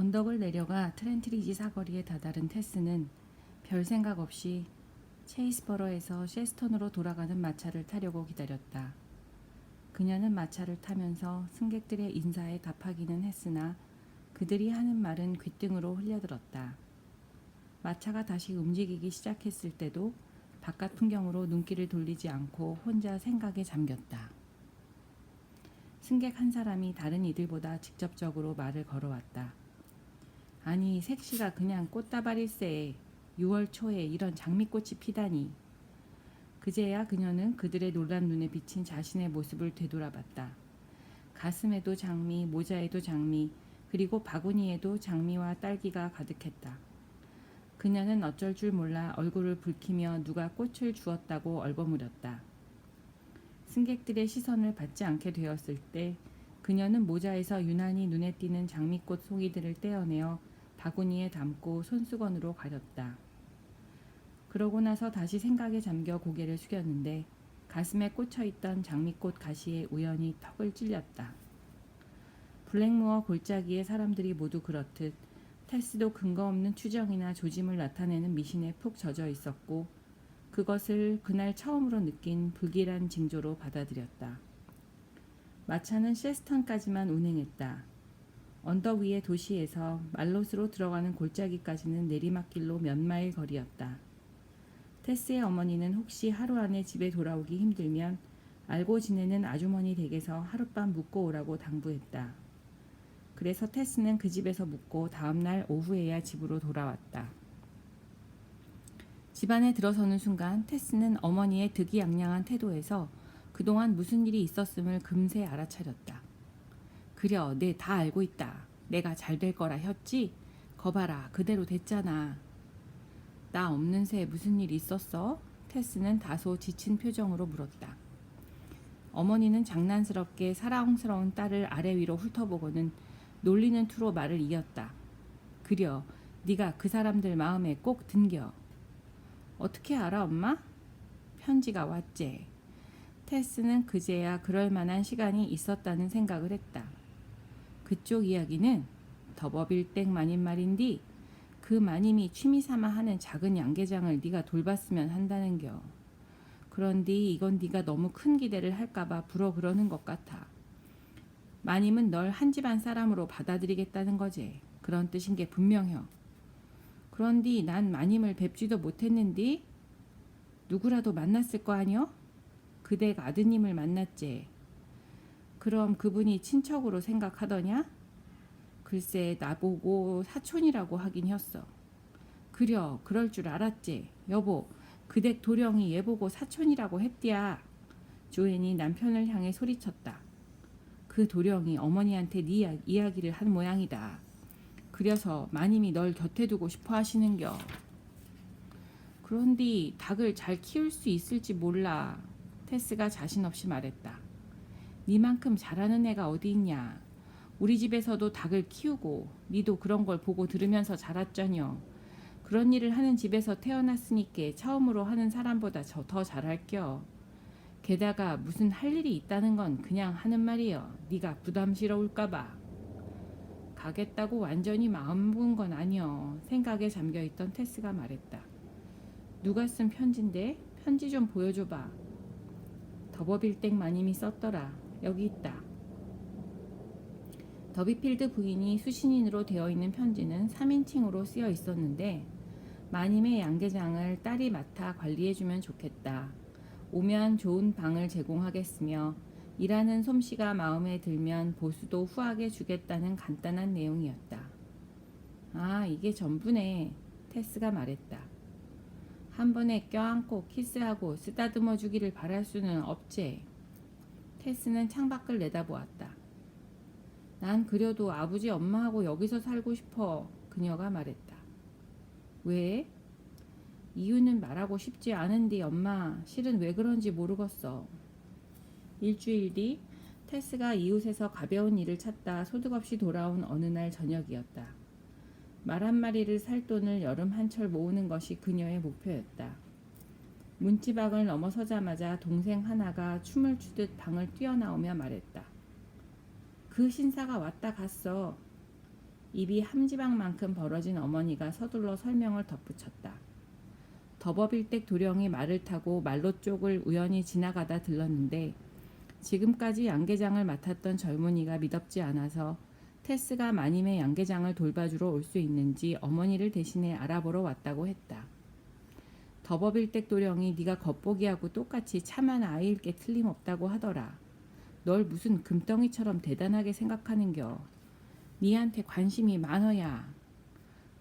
언덕을 내려가 트렌트리지 사거리에 다다른 테스는 별 생각 없이 체이스버러에서 셰스턴으로 돌아가는 마차를 타려고 기다렸다. 그녀는 마차를 타면서 승객들의 인사에 답하기는 했으나 그들이 하는 말은 귓등으로 흘려들었다. 마차가 다시 움직이기 시작했을 때도 바깥 풍경으로 눈길을 돌리지 않고 혼자 생각에 잠겼다. 승객 한 사람이 다른 이들보다 직접적으로 말을 걸어왔다. 아니, 색시가 그냥 꽃다발일세. 6월 초에 이런 장미꽃이 피다니. 그제야 그녀는 그들의 놀란 눈에 비친 자신의 모습을 되돌아봤다. 가슴에도 장미, 모자에도 장미, 그리고 바구니에도 장미와 딸기가 가득했다. 그녀는 어쩔 줄 몰라 얼굴을 붉히며 누가 꽃을 주었다고 얼버무렸다. 승객들의 시선을 받지 않게 되었을 때 그녀는 모자에서 유난히 눈에 띄는 장미꽃 송이들을 떼어내어 바구니에 담고 손수건으로 가렸다. 그러고 나서 다시 생각에 잠겨 고개를 숙였는데 가슴에 꽂혀있던 장미꽃 가시에 우연히 턱을 찔렸다. 블랙무어 골짜기의 사람들이 모두 그렇듯 테스도 근거 없는 추정이나 조짐을 나타내는 미신에 푹 젖어 있었고 그것을 그날 처음으로 느낀 불길한 징조로 받아들였다. 마차는 셰스턴까지만 운행했다. 언덕 위의 도시에서 말롯으로 들어가는 골짜기까지는 내리막길로 몇 마일 거리였다. 테스의 어머니는 혹시 하루 안에 집에 돌아오기 힘들면 알고 지내는 아주머니 댁에서 하룻밤 묵고 오라고 당부했다. 그래서 테스는 그 집에서 묵고 다음날 오후에야 집으로 돌아왔다. 집안에 들어서는 순간 테스는 어머니의 득이양양한 태도에서 그동안 무슨 일이 있었음을 금세 알아차렸다. 그려, 내 다 알고 있다. 내가 잘 될 거라 했지? 거봐라, 그대로 됐잖아. 나 없는 새 무슨 일 있었어? 테스는 다소 지친 표정으로 물었다. 어머니는 장난스럽게 사랑스러운 딸을 아래 위로 훑어보고는 놀리는 투로 말을 이었다. 그려, 네가 그 사람들 마음에 꼭 든겨. 어떻게 알아, 엄마? 편지가 왔제. 테스는 그제야 그럴 만한 시간이 있었다는 생각을 했다. 그쪽 이야기는 더버빌땡 마님 말인디 그 마님이 취미삼아 하는 작은 양계장을 네가 돌봤으면 한다는겨. 그런디 이건 네가 너무 큰 기대를 할까봐 불어 그러는 것 같아. 마님은 널 한 집안 사람으로 받아들이겠다는 거지. 그런 뜻인 게 분명혀. 그런디 난 마님을 뵙지도 못했는디 누구라도 만났을 거 아니여? 그댁 아드님을 만났지. 그럼 그분이 친척으로 생각하더냐? 글쎄 나보고 사촌이라고 하긴 했어. 그려, 그럴 줄 알았지. 여보, 그댁 도령이 얘보고 사촌이라고 했디야. 조앤이 남편을 향해 소리쳤다. 그 도령이 어머니한테 네 이야기를 한 모양이다. 그래서 마님이 널 곁에 두고 싶어 하시는겨. 그런디 닭을 잘 키울 수 있을지 몰라. 테스가 자신 없이 말했다. 니만큼 잘하는 애가 어디 있냐. 우리 집에서도 닭을 키우고 니도 그런 걸 보고 들으면서 자랐잖여. 그런 일을 하는 집에서 태어났으니까 처음으로 하는 사람보다 더 잘할겨. 게다가 무슨 할 일이 있다는 건 그냥 하는 말이여. 네가 부담스러울까봐. 가겠다고 완전히 마음 먹은 건 아니여. 생각에 잠겨있던 테스가 말했다. 누가 쓴 편지인데? 편지 좀 보여줘봐. 더버빌땡 마님이 썼더라. 여기 있다. 더비필드 부인이 수신인으로 되어 있는 편지는 3인칭으로 쓰여 있었는데 마님의 양계장을 딸이 맡아 관리해주면 좋겠다. 오면 좋은 방을 제공하겠으며 일하는 솜씨가 마음에 들면 보수도 후하게 주겠다는 간단한 내용이었다. 아, 이게 전부네. 테스가 말했다. 한 번에 껴안고 키스하고 쓰다듬어 주기를 바랄 수는 없지. 테스는 창밖을 내다보았다. 난 그려도 아버지 엄마하고 여기서 살고 싶어. 그녀가 말했다. 왜? 이유는 말하고 싶지 않은데 엄마, 실은 왜 그런지 모르겠어. 일주일 뒤 테스가 이웃에서 가벼운 일을 찾다 소득없이 돌아온 어느 날 저녁이었다. 말 한 마리를 살 돈을 여름 한철 모으는 것이 그녀의 목표였다. 문지방을 넘어서자마자 동생 하나가 춤을 추듯 방을 뛰어나오며 말했다. 그 신사가 왔다 갔어. 입이 함지방만큼 벌어진 어머니가 서둘러 설명을 덧붙였다. 더버빌댁 도령이 말을 타고 말로 쪽을 우연히 지나가다 들렀는데 지금까지 양계장을 맡았던 젊은이가 미덥지 않아서 테스가 마님의 양계장을 돌봐주러 올 수 있는지 어머니를 대신해 알아보러 왔다고 했다. 더버빌댁 도령이 네가 겉보기하고 똑같이 참한 아이일 게 틀림없다고 하더라. 널 무슨 금덩이처럼 대단하게 생각하는겨. 니한테 관심이 많어야.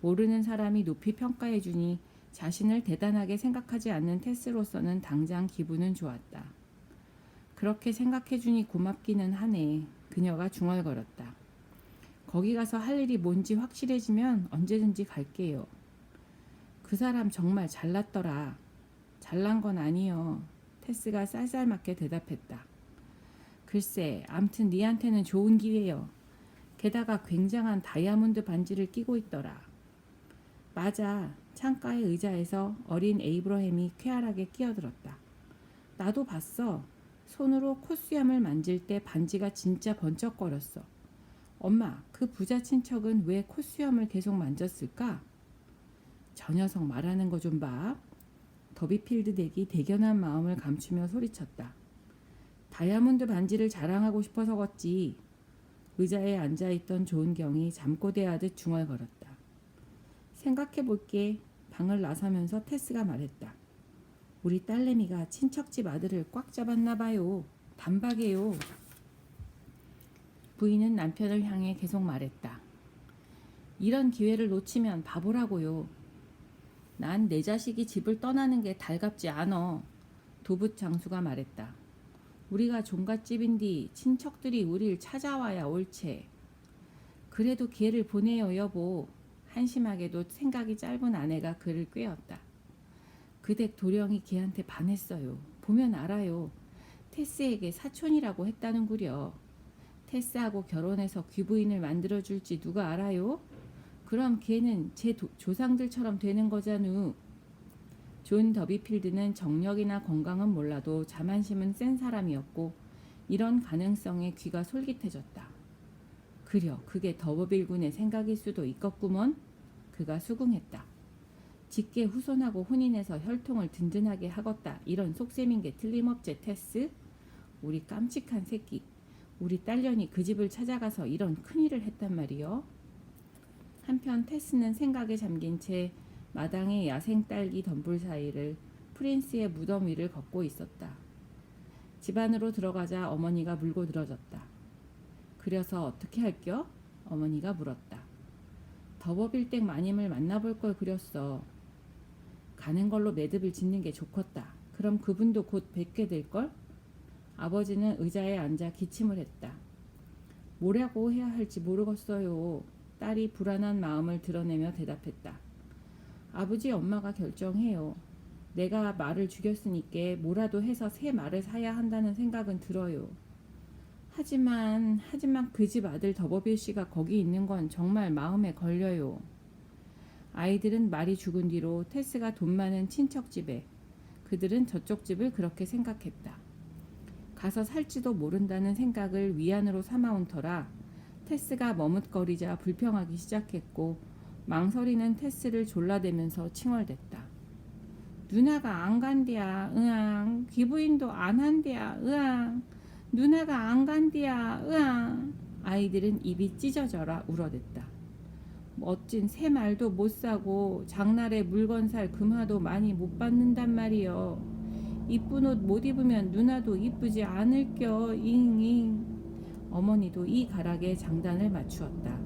모르는 사람이 높이 평가해주니 자신을 대단하게 생각하지 않는 테스로서는 당장 기분은 좋았다. 그렇게 생각해주니 고맙기는 하네. 그녀가 중얼거렸다. 거기 가서 할 일이 뭔지 확실해지면 언제든지 갈게요. 그 사람 정말 잘났더라. 잘난 건 아니여. 테스가 쌀쌀맞게 대답했다. 글쎄, 암튼 니한테는 좋은 기회여. 게다가 굉장한 다이아몬드 반지를 끼고 있더라. 맞아. 창가의 의자에서 어린 에이브러햄이 쾌활하게 끼어들었다. 나도 봤어. 손으로 콧수염을 만질 때 반지가 진짜 번쩍거렸어. 엄마, 그 부자 친척은 왜 콧수염을 계속 만졌을까? 저 녀석 말하는 거 좀 봐. 더비필드 댁이 대견한 마음을 감추며 소리쳤다. 다이아몬드 반지를 자랑하고 싶어서겠지. 의자에 앉아있던 조은경이 잠꼬대하듯 중얼거렸다. 생각해볼게. 방을 나서면서 테스가 말했다. 우리 딸내미가 친척집 아들을 꽉 잡았나 봐요. 단박이에요. 부인은 남편을 향해 계속 말했다. 이런 기회를 놓치면 바보라고요. 난 내 자식이 집을 떠나는 게 달갑지 않어. 도붓 장수가 말했다. 우리가 종갓집인디 친척들이 우릴 찾아와야 옳채. 그래도 기회를 보내요 여보. 한심하게도 생각이 짧은 아내가 그를 꾀었다. 그 댁 도령이 걔한테 반했어요. 보면 알아요. 테스에게 사촌이라고 했다는구려. 테스하고 결혼해서 귀부인을 만들어줄지 누가 알아요? 그럼 걔는 제 조상들처럼 되는 거잖우. 존 더비필드는 정력이나 건강은 몰라도 자만심은 센 사람이었고 이런 가능성에 귀가 솔깃해졌다. 그려 그게 더버빌군의 생각일 수도 있겠구먼. 그가 수긍했다. 직계 후손하고 혼인해서 혈통을 든든하게 하겄다. 이런 속셈인 게 틀림없제 테스. 우리 깜찍한 새끼. 우리 딸년이 그 집을 찾아가서 이런 큰일을 했단 말이요. 한편 테스는 생각에 잠긴 채 마당의 야생 딸기 덤불 사이를 프린스의 무덤 위를 걷고 있었다. 집 안으로 들어가자 어머니가 물고 늘어졌다. 그려서 어떻게 할겨? 어머니가 물었다. 더버빌댁 마님을 만나볼 걸 그렸어. 가는 걸로 매듭을 짓는 게 좋겠다. 그럼 그분도 곧 뵙게 될걸? 아버지는 의자에 앉아 기침을 했다. 뭐라고 해야 할지 모르겠어요. 딸이 불안한 마음을 드러내며 대답했다. 아버지 엄마가 결정해요. 내가 말을 죽였으니까 뭐라도 해서 새 말을 사야 한다는 생각은 들어요. 하지만 그 집 아들 더버빌 씨가 거기 있는 건 정말 마음에 걸려요. 아이들은 말이 죽은 뒤로 테스가 돈 많은 친척집에, 그들은 저쪽 집을 그렇게 생각했다. 가서 살지도 모른다는 생각을 위안으로 삼아온 터라 테스가 머뭇거리자 불평하기 시작했고 망설이는 테스를 졸라대면서 칭얼댔다. 누나가 안 간디야 으앙. 귀부인도 안 한디야 으앙. 누나가 안 간디야 으앙. 아이들은 입이 찢어져라 울어댔다. 멋진 새 말도 못 사고 장날에 물건 살 금화도 많이 못 받는단 말이여. 이쁜 옷 못 입으면 누나도 이쁘지 않을겨 잉잉. 어머니도 이 가락에 장단을 맞추었다.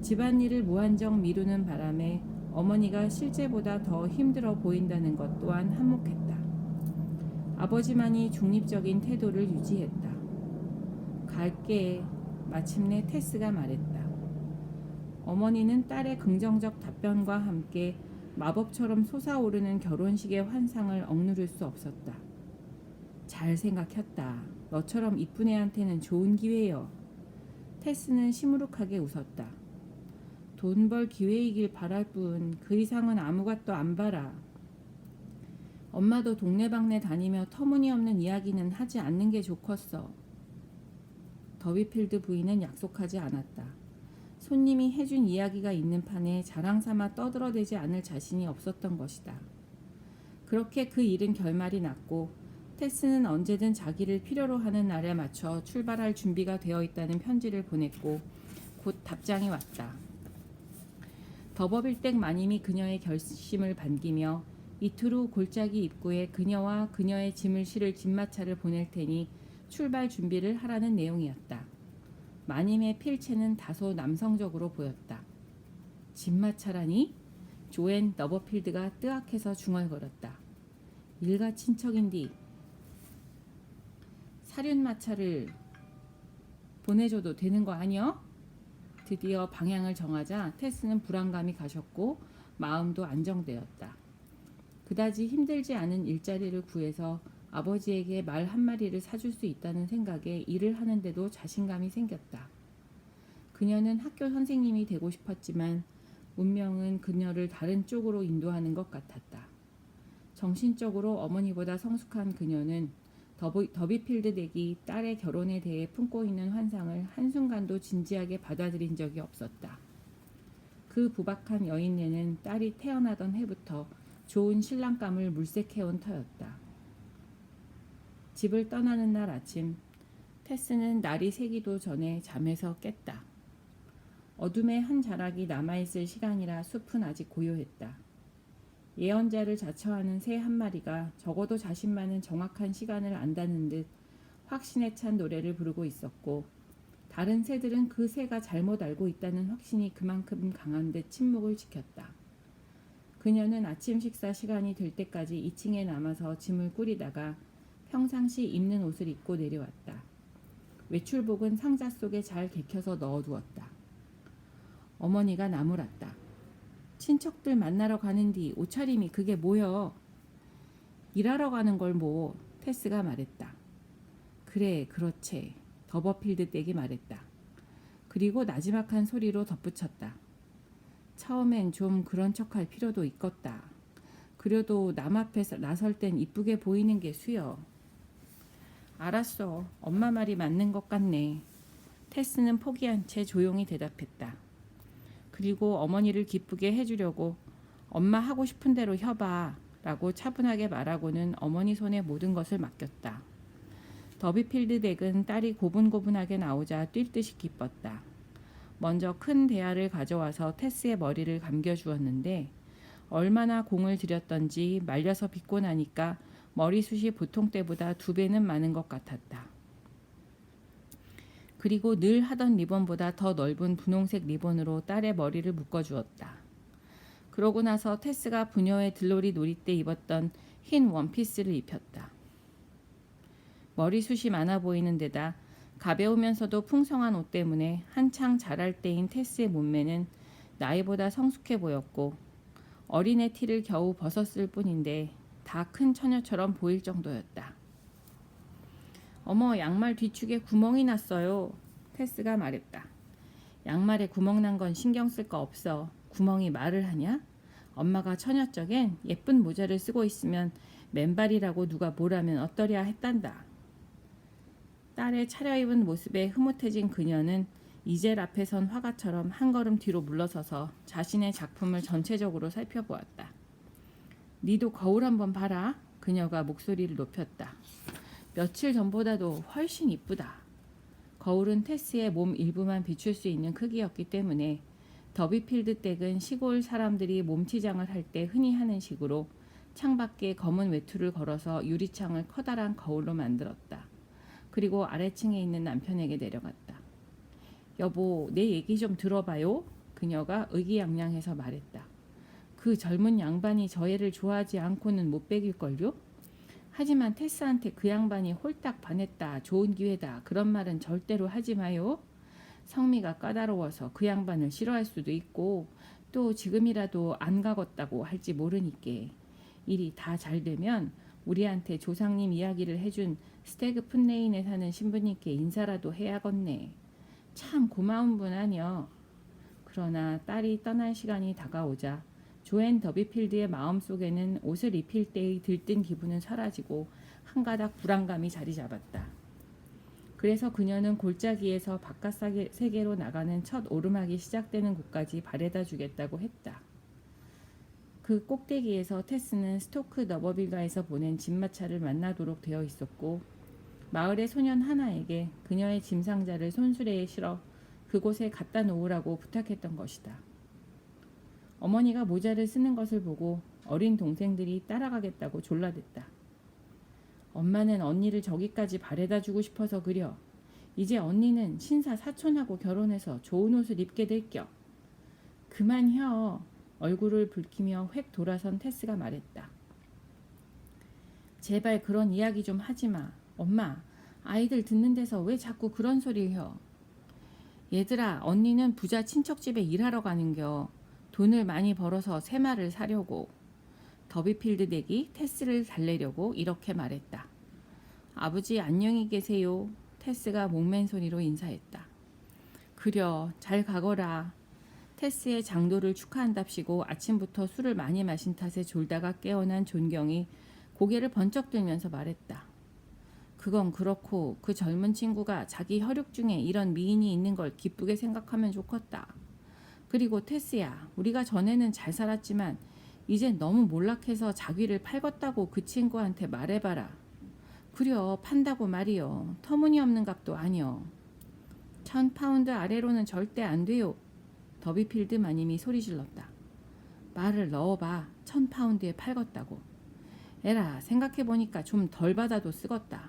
집안일을 무한정 미루는 바람에 어머니가 실제보다 더 힘들어 보인다는 것 또한 한몫했다. 아버지만이 중립적인 태도를 유지했다. 갈게. 마침내 테스가 말했다. 어머니는 딸의 긍정적 답변과 함께 마법처럼 솟아오르는 결혼식의 환상을 억누를 수 없었다. 잘 생각했다. 너처럼 이쁜 애한테는 좋은 기회여. 테스는 시무룩하게 웃었다. 돈 벌 기회이길 바랄 뿐 그 이상은 아무것도 안 바라. 엄마도 동네방네 다니며 터무니없는 이야기는 하지 않는 게 좋겠어. 더비필드 부인은 약속하지 않았다. 손님이 해준 이야기가 있는 판에 자랑삼아 떠들어대지 않을 자신이 없었던 것이다. 그렇게 그 일은 결말이 났고 테스는 언제든 자기를 필요로 하는 날에 맞춰 출발할 준비가 되어 있다는 편지를 보냈고 곧 답장이 왔다. 더버빌댁 마님이 그녀의 결심을 반기며 이틀 후 골짜기 입구에 그녀와 그녀의 짐을 실을 짐마차를 보낼 테니 출발 준비를 하라는 내용이었다. 마님의 필체는 다소 남성적으로 보였다. 짐마차라니? 조앤 너버필드가 뜨악해서 중얼거렸다. 일가 친척인디 사륜마차를 보내줘도 되는 거 아니여? 드디어 방향을 정하자 테스는 불안감이 가셨고 마음도 안정되었다. 그다지 힘들지 않은 일자리를 구해서 아버지에게 말 한마리를 사줄 수 있다는 생각에 일을 하는데도 자신감이 생겼다. 그녀는 학교 선생님이 되고 싶었지만 운명은 그녀를 다른 쪽으로 인도하는 것 같았다. 정신적으로 어머니보다 성숙한 그녀는 더비필드 댁이 딸의 결혼에 대해 품고 있는 환상을 한순간도 진지하게 받아들인 적이 없었다. 그 부박한 여인네는 딸이 태어나던 해부터 좋은 신랑감을 물색해온 터였다. 집을 떠나는 날 아침, 테스는 날이 새기도 전에 잠에서 깼다. 어둠의 한 자락이 남아있을 시간이라 숲은 아직 고요했다. 예언자를 자처하는 새 한 마리가 적어도 자신만은 정확한 시간을 안다는 듯 확신에 찬 노래를 부르고 있었고 다른 새들은 그 새가 잘못 알고 있다는 확신이 그만큼 강한 듯 침묵을 지켰다. 그녀는 아침 식사 시간이 될 때까지 2층에 남아서 짐을 꾸리다가 평상시 입는 옷을 입고 내려왔다. 외출복은 상자 속에 잘 개켜서 넣어두었다. 어머니가 나무랐다. 친척들 만나러 가는디 옷차림이 그게 뭐여? 일하러 가는 걸 뭐, 테스가 말했다. 그래, 그렇지. 더버필드 댁이 말했다. 그리고 나지막한 소리로 덧붙였다. 처음엔 좀 그런 척할 필요도 있겠다. 그래도 남 앞에서 나설 땐 이쁘게 보이는 게 수여. 알았어. 엄마 말이 맞는 것 같네. 테스는 포기한 채 조용히 대답했다. 그리고 어머니를 기쁘게 해주려고 엄마 하고 싶은 대로 해봐 라고 차분하게 말하고는 어머니 손에 모든 것을 맡겼다. 더비필드 댁은 딸이 고분고분하게 나오자 뛸 듯이 기뻤다. 먼저 큰 대야를 가져와서 테스의 머리를 감겨주었는데 얼마나 공을 들였던지 말려서 빗고 나니까 머리숱이 보통 때보다 2배는 많은 것 같았다. 그리고 늘 하던 리본보다 더 넓은 분홍색 리본으로 딸의 머리를 묶어주었다. 그러고 나서 테스가 부녀의 들놀이 놀이 때 입었던 흰 원피스를 입혔다. 머리숱이 많아 보이는 데다 가벼우면서도 풍성한 옷 때문에 한창 자랄 때인 테스의 몸매는 나이보다 성숙해 보였고 어린애 티를 겨우 벗었을 뿐인데 다 큰 처녀처럼 보일 정도였다. 어머, 양말 뒤축에 구멍이 났어요. 테스가 말했다. 양말에 구멍 난 건 신경 쓸 거 없어. 구멍이 말을 하냐? 엄마가 처녀 적엔 예쁜 모자를 쓰고 있으면 맨발이라고 누가 뭐라면 어떠랴 했단다. 딸의 차려입은 모습에 흐뭇해진 그녀는 이젤 앞에 선 화가처럼 한 걸음 뒤로 물러서서 자신의 작품을 전체적으로 살펴보았다. 니도 거울 한번 봐라. 그녀가 목소리를 높였다. 며칠 전보다도 훨씬 이쁘다. 거울은 테스의 몸 일부만 비출 수 있는 크기였기 때문에 더비필드 댁은 시골 사람들이 몸치장을 할 때 흔히 하는 식으로 창밖에 검은 외투를 걸어서 유리창을 커다란 거울로 만들었다. 그리고 아래층에 있는 남편에게 내려갔다. 여보, 내 얘기 좀 들어봐요. 그녀가 의기양양해서 말했다. 그 젊은 양반이 저 애를 좋아하지 않고는 못 베길걸요? 하지만 테스한테 그 양반이 홀딱 반했다. 좋은 기회다. 그런 말은 절대로 하지 마요. 성미가 까다로워서 그 양반을 싫어할 수도 있고 또 지금이라도 안 가겄다고 할지 모르니께. 일이 다 잘 되면 우리한테 조상님 이야기를 해준 스테그 푼레인에 사는 신부님께 인사라도 해야겠네. 참 고마운 분 아니여. 그러나 딸이 떠날 시간이 다가오자 조앤 더비필드의 마음속에는 옷을 입힐 때의 들뜬 기분은 사라지고 한 가닥 불안감이 자리 잡았다. 그래서 그녀는 골짜기에서 바깥 세계로 나가는 첫 오르막이 시작되는 곳까지 바래다 주겠다고 했다. 그 꼭대기에서 테스는 스토크 너버빌가에서 보낸 진마차를 만나도록 되어 있었고 마을의 소년 하나에게 그녀의 짐상자를 손수레에 실어 그곳에 갖다 놓으라고 부탁했던 것이다. 어머니가 모자를 쓰는 것을 보고 어린 동생들이 따라가겠다고 졸라댔다. 엄마는 언니를 저기까지 바래다 주고 싶어서 그려. 이제 언니는 신사 사촌하고 결혼해서 좋은 옷을 입게 될 겨. 그만혀. 얼굴을 붉히며 획 돌아선 테스가 말했다. 제발 그런 이야기 좀 하지 마. 엄마, 아이들 듣는 데서 왜 자꾸 그런 소리를 혀. 얘들아, 언니는 부자 친척집에 일하러 가는겨. 돈을 많이 벌어서 새말을 사려고. 더비필드 댁이 테스를 달래려고 이렇게 말했다. 아버지 안녕히 계세요. 테스가 목맨 소리로 인사했다. 그려, 잘 가거라. 테스의 장도를 축하한답시고 아침부터 술을 많이 마신 탓에 졸다가 깨어난 존경이 고개를 번쩍 들면서 말했다. 그건 그렇고 그 젊은 친구가 자기 혈육 중에 이런 미인이 있는 걸 기쁘게 생각하면 좋겠다. 그리고 테스야, 우리가 전에는 잘 살았지만 이젠 너무 몰락해서 자기를 팔겄다고 그 친구한테 말해봐라. 그려, 판다고 말이여. 터무니없는 값도 아니여. 1000파운드 아래로는 절대 안 돼요. 더비필드 마님이 소리질렀다. 말을 넣어봐. 1000파운드에 팔겄다고. 에라, 생각해보니까 좀 덜 받아도 쓰겄다.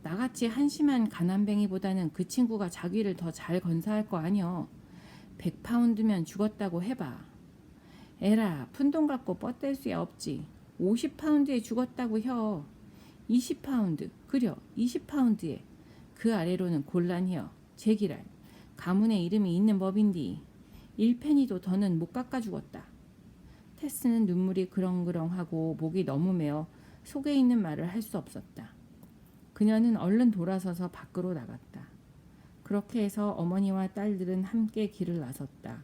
나같이 한심한 가난뱅이보다는 그 친구가 자기를 더 잘 건사할 거 아니여. 100파운드면 죽었다고 해봐. 에라, 푼돈 갖고 뻗댈 수야 없지. 50파운드에 죽었다고 혀. 20파운드, 그려 20파운드에. 그 아래로는 곤란혀. 제기랄, 가문의 이름이 있는 법인디. 1페니도 더는 못 깎아 죽었다. 테스는 눈물이 그렁그렁하고 목이 너무 메어 속에 있는 말을 할 수 없었다. 그녀는 얼른 돌아서서 밖으로 나갔다. 그렇게 해서 어머니와 딸들은 함께 길을 나섰다.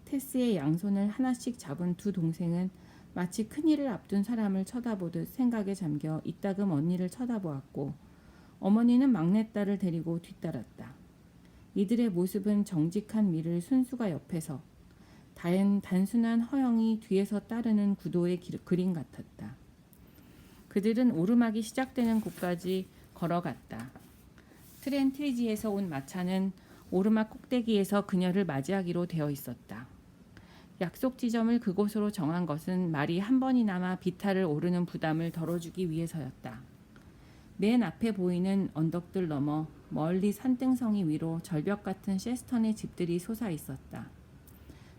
테스의 양손을 하나씩 잡은 두 동생은 마치 큰일을 앞둔 사람을 쳐다보듯 생각에 잠겨 이따금 언니를 쳐다보았고 어머니는 막내딸을 데리고 뒤따랐다. 이들의 모습은 정직한 미를 순수가 옆에서 단순한 허영이 뒤에서 따르는 구도의 그림 같았다. 그들은 오르막이 시작되는 곳까지 걸어갔다. 트렌트리지에서 온 마차는 오르막 꼭대기에서 그녀를 맞이하기로 되어 있었다. 약속 지점을 그곳으로 정한 것은 말이 한 번이나마 비탈을 오르는 부담을 덜어주기 위해서였다. 맨 앞에 보이는 언덕들 너머 멀리 산등성이 위로 절벽 같은 셰스턴의 집들이 솟아 있었다.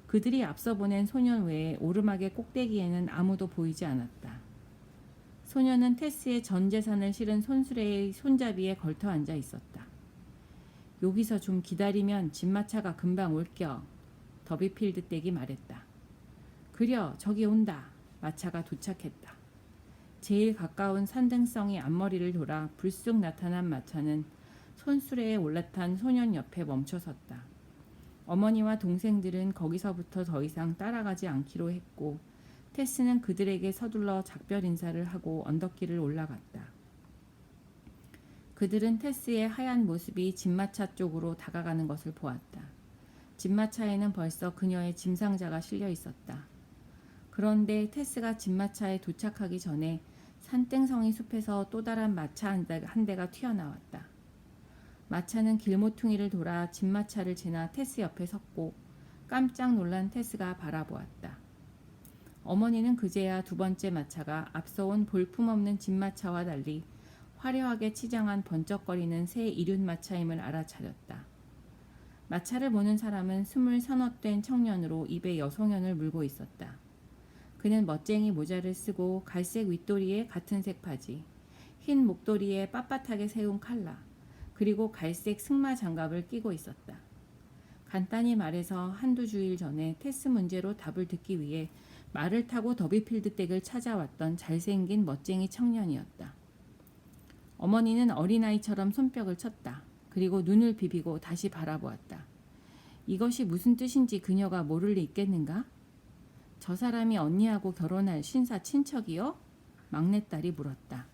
그들이 앞서 보낸 소년 외에 오르막의 꼭대기에는 아무도 보이지 않았다. 소년은 테스의 전 재산을 실은 손수레의 손잡이에 걸터 앉아 있었다. 여기서 좀 기다리면 진마차가 금방 올겨. 더비필드 댁이 말했다. 그려, 저기 온다. 마차가 도착했다. 제일 가까운 산등성이 앞머리를 돌아 불쑥 나타난 마차는 손수레에 올라탄 소년 옆에 멈춰섰다. 어머니와 동생들은 거기서부터 더 이상 따라가지 않기로 했고 테스는 그들에게 서둘러 작별 인사를 하고 언덕길을 올라갔다. 그들은 테스의 하얀 모습이 진마차 쪽으로 다가가는 것을 보았다. 진마차에는 벌써 그녀의 짐상자가 실려 있었다. 그런데 테스가 진마차에 도착하기 전에 산등성이 숲에서 또 다른 마차 한 대가 튀어나왔다. 마차는 길모퉁이를 돌아 진마차를 지나 테스 옆에 섰고 깜짝 놀란 테스가 바라보았다. 어머니는 그제야 두 번째 마차가 앞서온 볼품없는 진마차와 달리 화려하게 치장한 번쩍거리는 새 이륜마차임을 알아차렸다. 마차를 보는 사람은 20서너 된 청년으로 입에 여송연을 물고 있었다. 그는 멋쟁이 모자를 쓰고 갈색 윗도리에 같은 색 바지, 흰 목도리에 빳빳하게 세운 칼라, 그리고 갈색 승마 장갑을 끼고 있었다. 간단히 말해서 한두 주일 전에 테스 문제로 답을 듣기 위해 말을 타고 더비필드 댁을 찾아왔던 잘생긴 멋쟁이 청년이었다. 어머니는 어린아이처럼 손뼉을 쳤다. 그리고 눈을 비비고 다시 바라보았다. 이것이 무슨 뜻인지 그녀가 모를 리 있겠는가? 저 사람이 언니하고 결혼할 신사 친척이요? 막내딸이 물었다.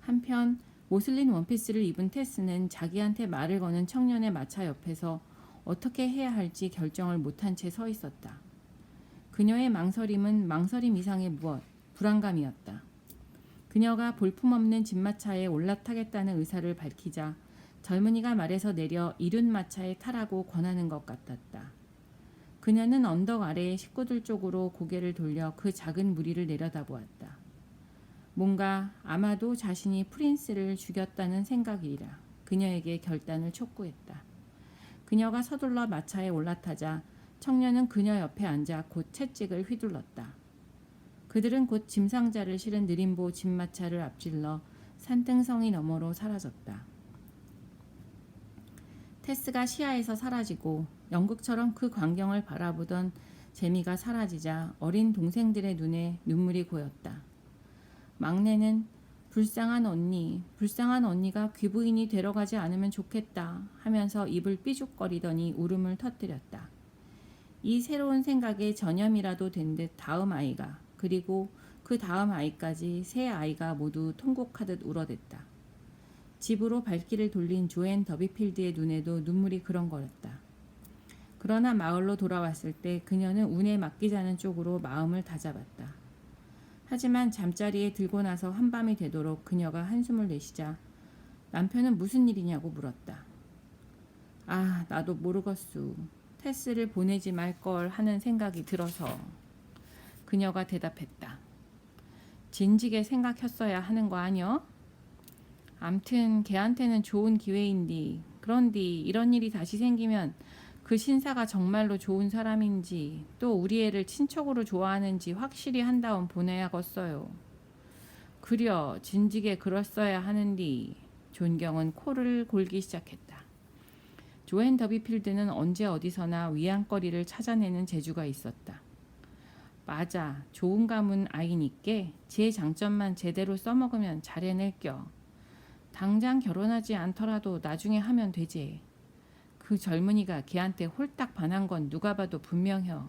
한편 모슬린 원피스를 입은 테스는 자기한테 말을 거는 청년의 마차 옆에서 어떻게 해야 할지 결정을 못한 채 서 있었다. 그녀의 망설임은 망설임 이상의 무엇, 불안감이었다. 그녀가 볼품없는 집마차에 올라타겠다는 의사를 밝히자 젊은이가 말에서 내려 이륜 마차에 타라고 권하는 것 같았다. 그녀는 언덕 아래의 식구들 쪽으로 고개를 돌려 그 작은 무리를 내려다보았다. 뭔가 아마도 자신이 프린스를 죽였다는 생각이라 그녀에게 결단을 촉구했다. 그녀가 서둘러 마차에 올라타자 청년은 그녀 옆에 앉아 곧 채찍을 휘둘렀다. 그들은 곧 짐상자를 실은 느림보 집마차를 앞질러 산등성이 너머로 사라졌다. 테스가 시야에서 사라지고 연극처럼 그 광경을 바라보던 재미가 사라지자 어린 동생들의 눈에 눈물이 고였다. 막내는 불쌍한 언니가 귀부인이 되러가지 않으면 좋겠다 하면서 입을 삐죽거리더니 울음을 터뜨렸다. 이 새로운 생각에 전염이라도 된 듯 다음 아이가 그리고 그 다음 아이까지 세 아이가 모두 통곡하듯 울어댔다. 집으로 발길을 돌린 조앤 더비필드의 눈에도 눈물이 그렁거렸다. 그러나 마을로 돌아왔을 때 그녀는 운에 맡기자는 쪽으로 마음을 다잡았다. 하지만 잠자리에 들고 나서 한밤이 되도록 그녀가 한숨을 내쉬자 남편은 무슨 일이냐고 물었다. 아, 나도 모르겠수. 테스를 보내지 말걸 하는 생각이 들어서. 그녀가 대답했다. 진지게 생각했어야 하는 거 아니여? 암튼 걔한테는 좋은 기회인디. 그런디 이런 일이 다시 생기면 그 신사가 정말로 좋은 사람인지 또 우리 애를 친척으로 좋아하는지 확실히 한 다음 보내야겠어요. 그려 진지게 그랬어야 하는디. 존경은 코를 골기 시작했다. 조앤 더비필드는 언제 어디서나 위안거리를 찾아내는 재주가 있었다. 맞아, 좋은 가문 아이니께 제 장점만 제대로 써먹으면 잘 해낼겨. 당장 결혼하지 않더라도 나중에 하면 되지. 그 젊은이가 걔한테 홀딱 반한 건 누가 봐도 분명혀.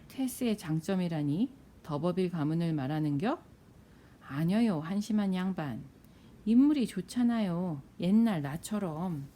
테스의 장점이라니? 더버빌 가문을 말하는겨? 아니요, 한심한 양반. 인물이 좋잖아요. 옛날 나처럼.